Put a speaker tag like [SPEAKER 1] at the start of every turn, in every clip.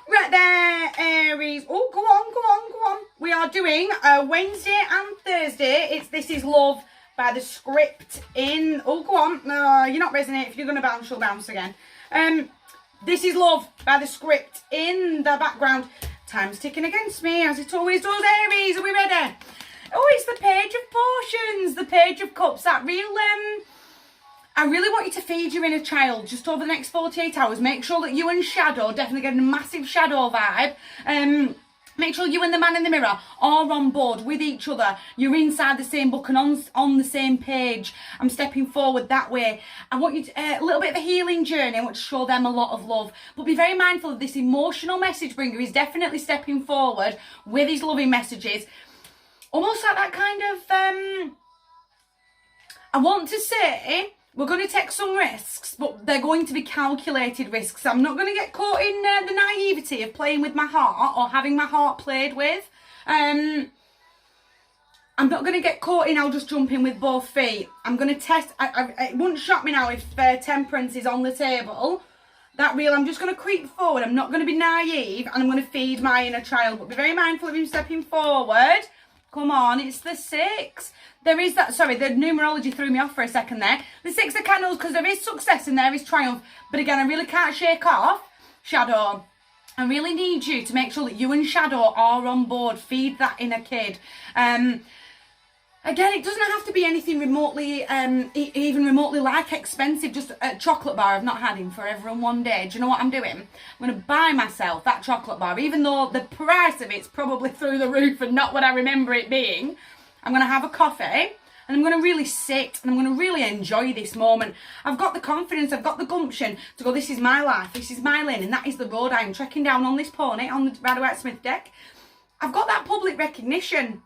[SPEAKER 1] Right there, Aries. Oh, go on, go on, go on. We are doing Wednesday and Thursday. It's This Is Love by the script in... Oh, go on. No, you're not resonating. If you're going to bounce, you'll bounce again. This Is Love by the script in the background. Time's ticking against me, as it always does, Aries. Are we ready? Oh, it's the Page of Potions, the Page of Cups. That real... I really want you to feed your inner child just over the next 48 hours. Make sure that you and Shadow, definitely getting a massive Shadow vibe. Make sure you and the man in the mirror are on board with each other. You're inside the same book and on the same page. I'm stepping forward that way. I want you to, a little bit of a healing journey. I want to show them a lot of love. But be very mindful of this emotional message bringer. He's definitely stepping forward with his loving messages. Almost like that kind of, I want to say... We're going to take some risks, but they're going to be calculated risks. I'm not going to get caught in the naivety of playing with my heart or having my heart played with. I'm not going to get caught in I'll just jump in with both feet. I'm going to test. It wouldn't shock me now if temperance is on the table. I'm just going to creep forward. I'm not going to be naive, and I'm going to feed my inner child. But be very mindful of him stepping forward. Come on, it's the 6. There is that, sorry, the numerology threw me off for a second there. The 6 of Candles, because there is success and there is triumph. But again, I really can't shake off Shadow. I really need you to make sure that you and Shadow are on board. Feed that inner kid. Again, it doesn't have to be anything remotely, even remotely like expensive. Just a chocolate bar. I've not had in forever and one day. Do you know what I'm doing? I'm going to buy myself that chocolate bar, even though the price of it's probably through the roof and not what I remember it being. I'm going to have a coffee and I'm going to really sit and I'm going to really enjoy this moment. I've got the confidence, I've got the gumption to go, this is my life, this is my lane, and that is the road I am trekking down on this pony, on the Rider-Waite-Smith deck. I've got that public recognition.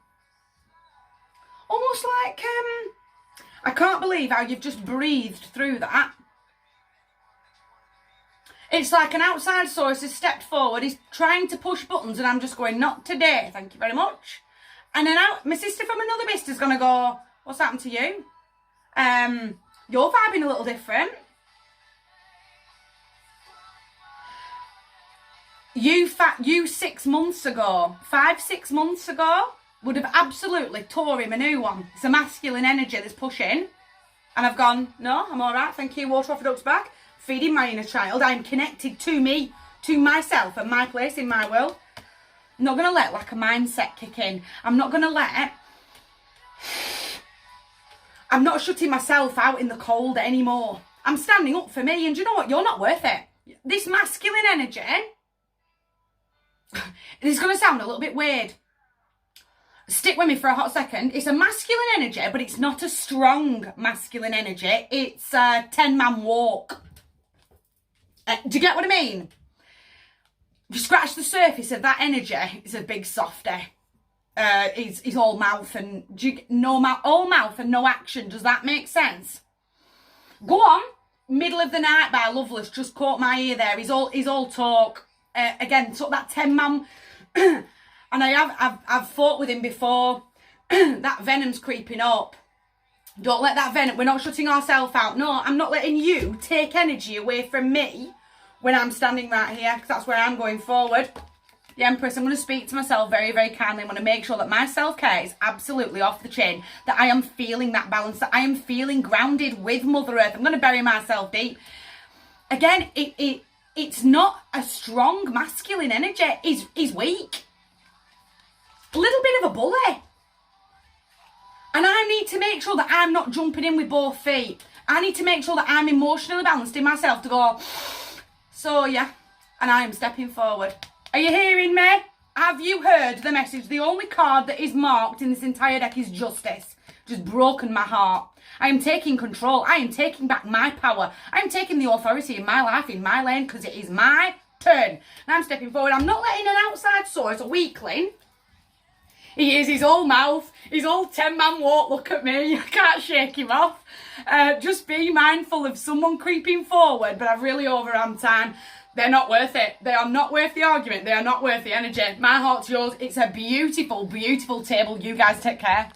[SPEAKER 1] Almost like, I can't believe how you've just breathed through that. It's like an outside source has stepped forward, he's trying to push buttons, and I'm just going, not today, thank you very much. And then my sister from another mister's going to go, what's happened to you? You're vibing a little different. You 6 months ago, 5-6 months ago, would have absolutely tore him a new one. It's a masculine energy that's pushing. And I've gone, no, I'm all right, thank you, water off a duck's back. Feeding my inner child. I'm connected to me, to myself and my place in my world. I'm not going to let like a mindset kick in. I'm not going to let... I'm not shutting myself out in the cold anymore. I'm standing up for me, and do you know what? You're not worth it. This masculine energy... It's going to sound a little bit weird. Stick with me for a hot second. It's a masculine energy, but it's not a strong masculine energy. It's a 10-man walk. Do you get what I mean? If you scratch the surface of that energy, it's a big softy. He's all mouth and all mouth and no action. Does that make sense? Go on. Middle of the Night by Loveless just caught my ear there. He's all talk. Again, took that 10-man... And I've fought with him before. That venom's creeping up. Don't let that venom... We're not shutting ourselves out. No, I'm not letting you take energy away from me when I'm standing right here, because that's where I'm going forward. The Empress, I'm going to speak to myself very, very kindly. I'm going to make sure that my self-care is absolutely off the chain, that I am feeling that balance, that I am feeling grounded with Mother Earth. I'm going to bury myself deep. Again, it's not a strong masculine energy. He's weak. A little bit of a bully. And I need to make sure that I'm not jumping in with both feet. I need to make sure that I'm emotionally balanced in myself to go, so yeah, and I am stepping forward. Are you hearing me? Have you heard the message? The only card that is marked in this entire deck is Justice. Just broken my heart. I am taking control. I am taking back my power. I am taking the authority in my life, in my lane, because it is my turn. And I'm stepping forward. I'm not letting an outside source, a weakling. He is his old mouth, his old 10-man walk, look at me, I can't shake him off. Just be mindful of someone creeping forward, but I've really overrun time. They're not worth it. They are not worth the argument. They are not worth the energy. My heart's yours. It's a beautiful, beautiful table. You guys take care.